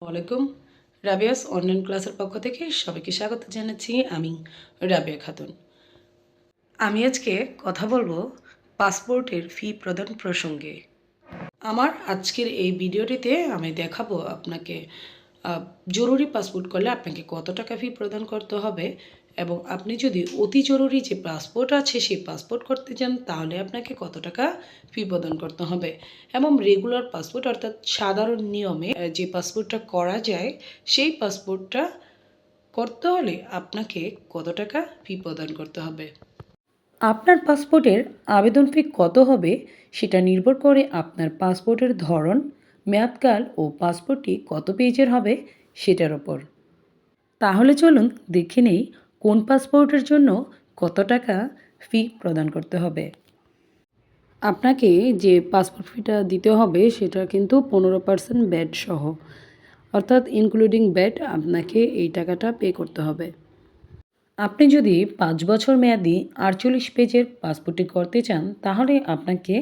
ওয়ালাইকুম। রাবিয়াস অনলাইন ক্লাসের পক্ষ থেকে সবাইকে স্বাগত জানাচ্ছি। আমি রাবিয়া খাতুন। আমি আজকে কথা বলবো পাসপোর্টের ফি প্রদান প্রসঙ্গে। আমার আজকের এই ভিডিওটিতে আমি দেখাবো আপনাকে জরুরি পাসপোর্ট করলে আপনাকে কত টাকা ফি প্রদান করতে হবে, এবং আপনি যদি অতি জরুরি যে পাসপোর্ট আছে সেই পাসপোর্ট করতে চান তাহলে আপনাকে কত টাকা ফি প্রদান করতে হবে, এবং রেগুলার পাসপোর্ট অর্থাৎ সাধারণ নিয়মে যে পাসপোর্টটা করা যায় সেই পাসপোর্টটা করতে হলে আপনাকে কত টাকা ফি প্রদান করতে হবে। আপনার পাসপোর্টের আবেদন ফি কত হবে সেটা নির্ভর করে আপনার পাসপোর্টের ধরন, মেয়াদকাল ও পাসপোর্টটি কত পেজের হবে সেটার ওপর। তাহলে চলুন দেখে নেই কোন পাসপোর্টের জন্য কত টাকা ফি প্রদান করতে হবে। আপনাকে যে পাসপোর্ট ফিটা দিতে হবে সেটা কিন্তু 15% ব্যাট সহ, অর্থাৎ ইনক্লুডিং ব্যাট আপনাকে এই টাকাটা পে করতে হবে। আপনি যদি 5 বছর মেয়াদি 48 পেজের পাসপোর্টটি করতে চান তাহলে আপনাকে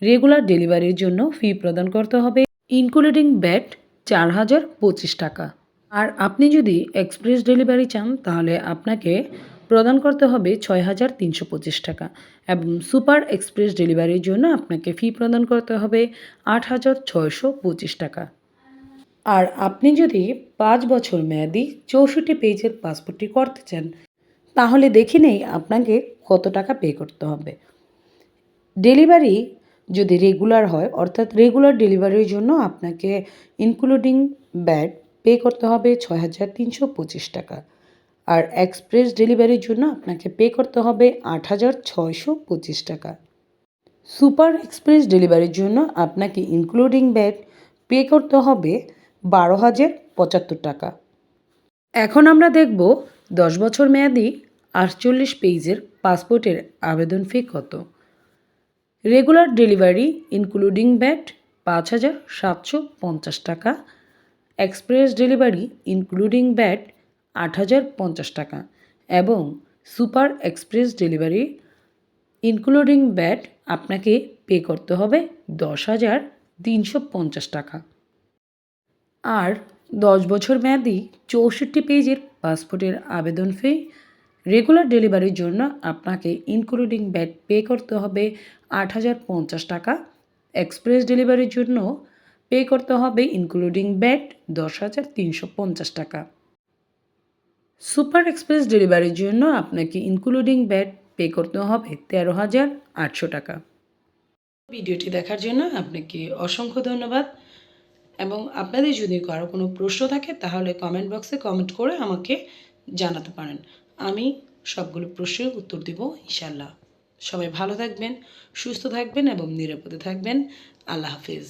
রেগুলার ডেলিভারির জন্য ফি প্রদান করতে হবে ইনক্লুডিং ব্যাট 4025 টাকা। আর আপনি যদি এক্সপ্রেস ডেলিভারি চান তাহলে আপনাকে প্রদান করতে হবে 6325 টাকা, এবং সুপার এক্সপ্রেস ডেলিভারির জন্য আপনাকে ফি প্রদান করতে হবে 8625 টাকা। আর আপনি যদি 5 বছর মেয়াদি 64 পেজের পাসপোর্টটি করতে চান তাহলে দেখে নেই আপনাকে কত টাকা পে করতে হবে। ডেলিভারি যদি রেগুলার হয়, অর্থাৎ রেগুলার ডেলিভারির জন্য আপনাকে ইনক্লুডিং ব্যাট পে করতে হবে 6325 টাকা। আর এক্সপ্রেস ডেলিভারির জন্য আপনাকে পে করতে হবে 8625 টাকা। সুপার এক্সপ্রেস ডেলিভারির জন্য আপনাকে ইনক্লুডিং ব্যাট পে করতে হবে 12,075 টাকা। এখন আমরা দেখব 10 বছর মেয়াদি 48 পেজের পাসপোর্টের আবেদন ফি কত। রেগুলার ডেলিভারি ইনক্লুডিং ব্যাট 5,750 টাকা, এক্সপ্রেস ডেলিভারি ইনক্লুডিং ব্যাট 8,050 টাকা, এবং super express delivery including bat আপনাকে পে করতে হবে 10,350 টাকা। আর 10 বছর মেয়াদি 64 পেজের পাসপোর্টের আবেদন ফি রেগুলার ডেলিভারির জন্য আপনাকে ইনক্লুডিং ব্যাট পে করতে হবে 8,050 টাকা, এক্সপ্রেস ডেলিভারির জন্য পে করতে হবে ইনক্লুডিং ব্যাট 10,350 টাকা। সুপার এক্সপ্রেস ডেলিভারির জন্য আপনাকে ইনক্লুডিং ব্যাট পে করতে হবে 13,800 টাকা। ভিডিওটি দেখার জন্য আপনাকে অসংখ্য ধন্যবাদ, এবং আপনাদের যদি কারো কোনো প্রশ্ন থাকে তাহলে কমেন্ট বক্সে কমেন্ট করে আমাকে জানাতে পারেন। আমি সবগুলো প্রশ্নের উত্তর দেব ইনশাআল্লাহ। সবাই ভালো থাকবেন, সুস্থ থাকবেন এবং নিরাপদে থাকবেন। আল্লাহ হাফিজ।